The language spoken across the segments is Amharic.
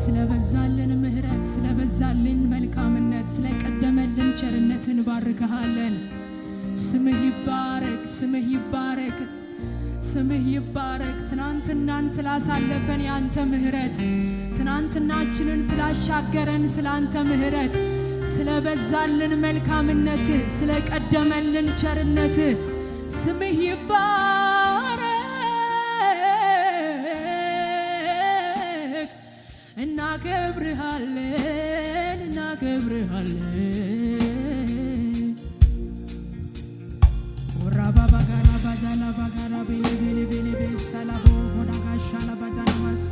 ስለበዛልን ምህረት ስለበዛልን መልካምነት ስለቀደመልን ቸርነት እንባርከሃለን። ስምህ ይባረክ፣ ስምህ ይባረክ፣ ስምህ ይባረክ። ትናንትናን ስላሳለፈን ያንተ ምህረት፣ ትናንትናችንን ስላሻገረን ስላንተ ምህረት፣ ስለበዛልን መልካምነት ስለቀደመልን ቸርነት ስምህ ይባረክ። እናከብርሃለን እናከብርሃለን። ወራባ ባጋራ ባጃላ ባጋራ ቤሌ ቤሌ ቤሌ ቤሳላቦ ሆዳጋሻላ ባጃላማስ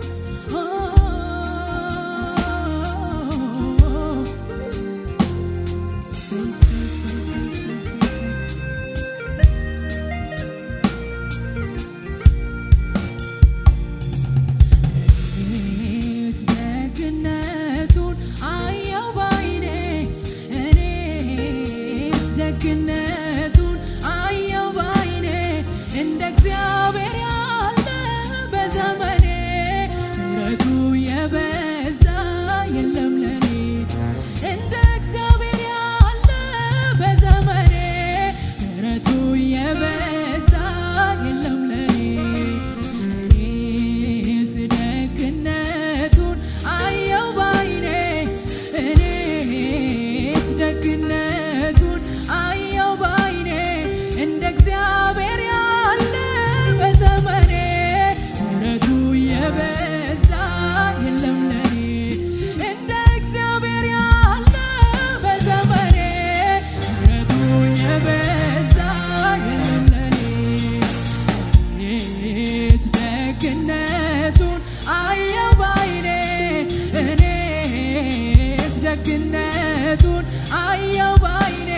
ደግነቱን አየው ባይኔ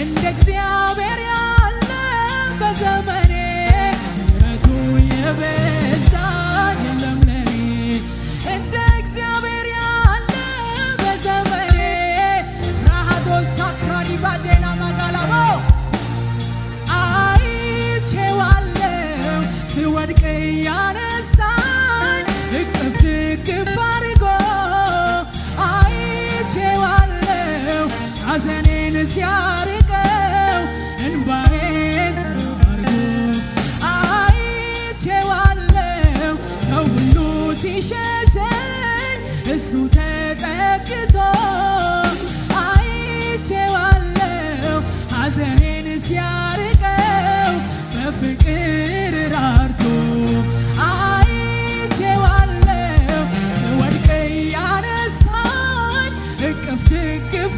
እንደ እግዚአብሔር ያለ በዘመኔ ምሕረቱ የበዛ የለም ለኔ እንደ እግዚአብሔር ያለ በዘመኔ ራሃዶ ሳክራዲ ባዴና ማጋላቦ አይቼዋለሁ ስወድቅ ያነሳኝ እቅፍ ድግፍ አድርጎ ሐዘኔን ሲያርቀው እንባዬን አርጎ አይቼዋለሁ ሰው ሁሉ ሲሸሸኝ እሱ ተጠግቶ አይቼዋለሁ ሐዘኔን ሲያርቀው በፍቅር ራርቶ አይቼዋለሁ ስወድቅ ያነሳኝ እቅፍ ድግፍ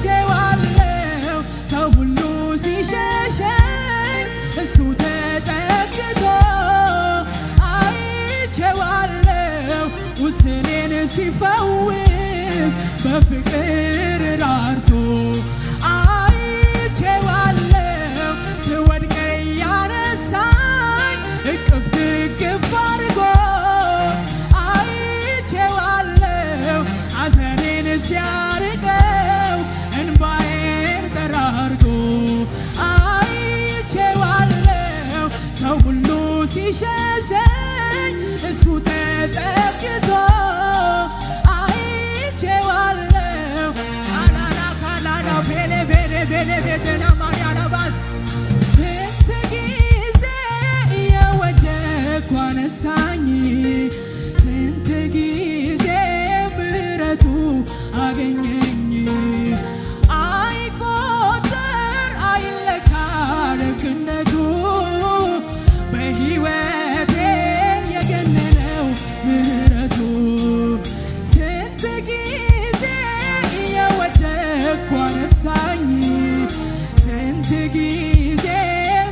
አይቼዋለሁ ሰው ሁሉ ሲሸሸኝ እሱ ተጠግቶ አይቼዋለሁ ቁስሌን ሲፈውስ በፍቅር ራርቶ አይቼዋለሁ ስወድቅ ያነሳኝ እቅፍ ድግፍ አድርጎ ሐዘኔን ሲያርቀው እንባዬን ጠራርጎ አይቼዋለሁ ሰው ሁሉ ሲሸሸኝ እሱ ተጠግቶ አይቼዋለሁ አላላ ካላላ ቤሌ ቤሌ ቤሌ ቤቴና ማርያላባስ ስንት ጊዜ የወደቅኩ አነሳኝ ስንት ጊዜ አገኘኝ አይቆጠር አይለካ ደግነቱ በሕይወቴ የገነነው ምሕረቱ ስንት ጊዜ የወደቅኩ አነሳኝ ስንት ጊዜ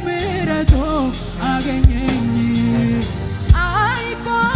ምሕረቱ አገኘኝ አይቆጠር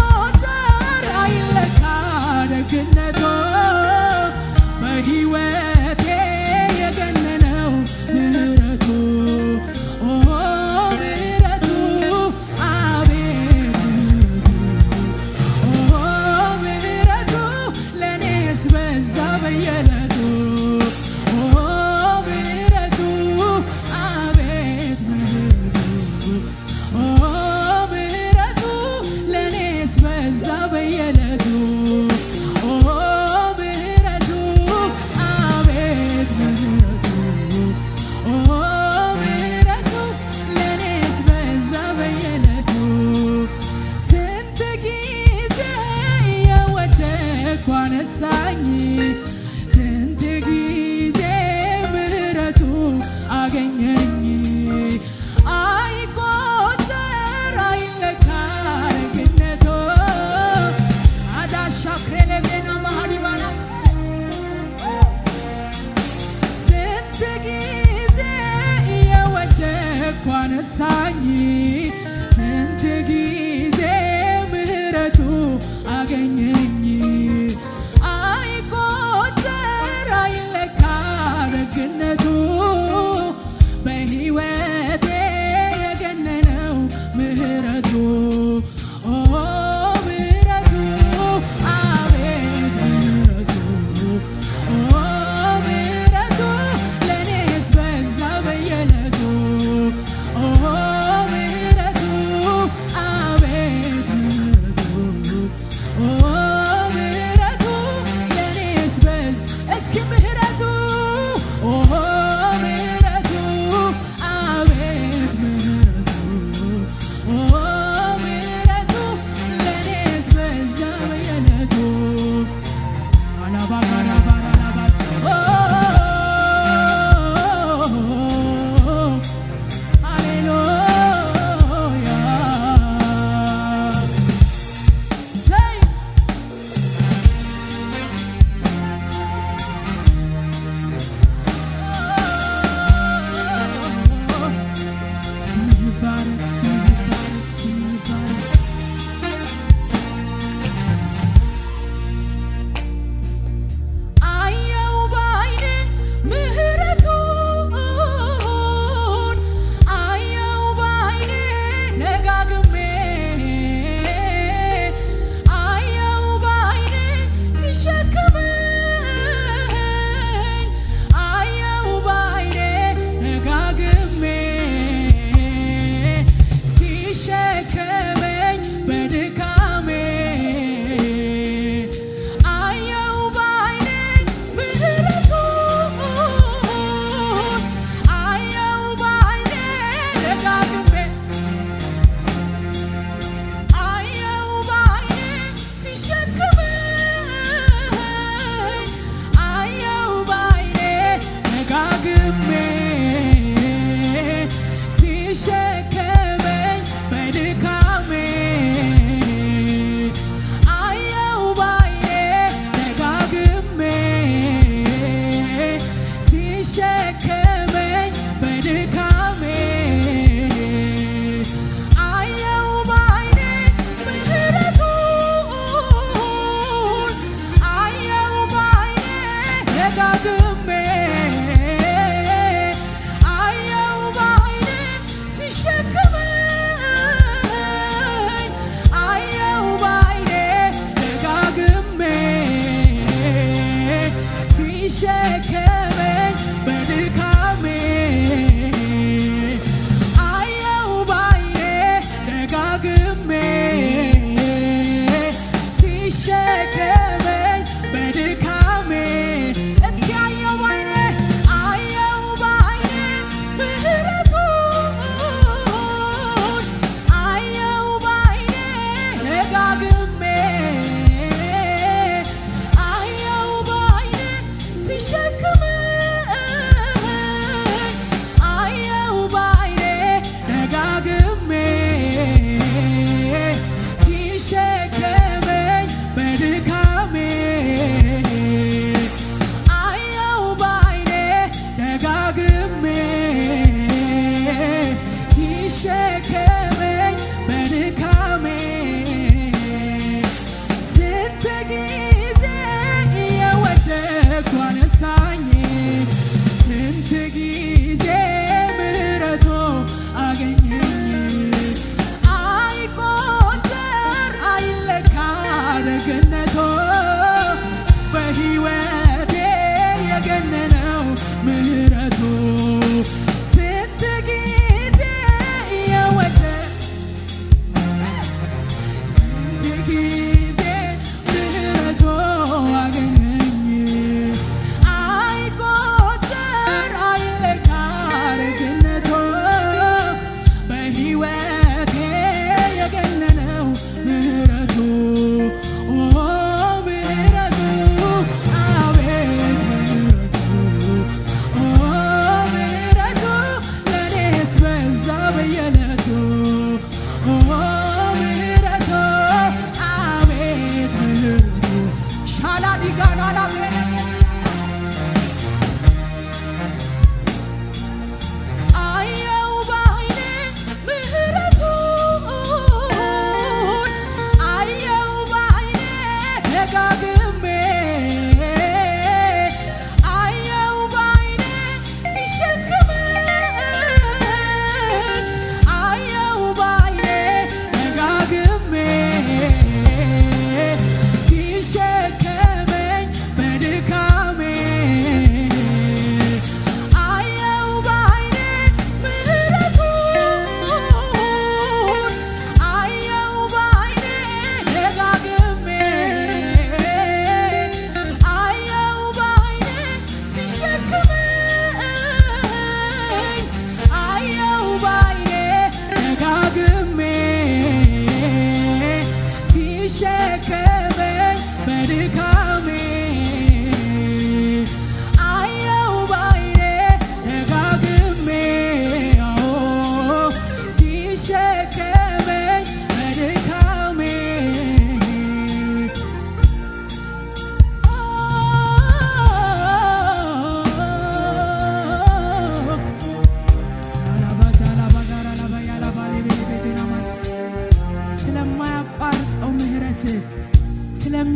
ያገኘኝ አይቆጠር አይለካ ደግነቱ በሕይወቴ የገነነው ምሕረቱ ምሕረቱ አቤት ምሕረቱ ምሕረቱ ለእኔስ በዛ በየዕለቱ ምሕረቱ አቤት ምሕረቱ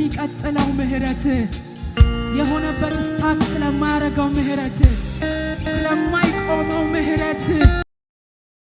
ስለሚቀጥለው ምህረት የሆነበት ስታክ ስለማያረገው ምህረት ስለማይቆመው ምህረት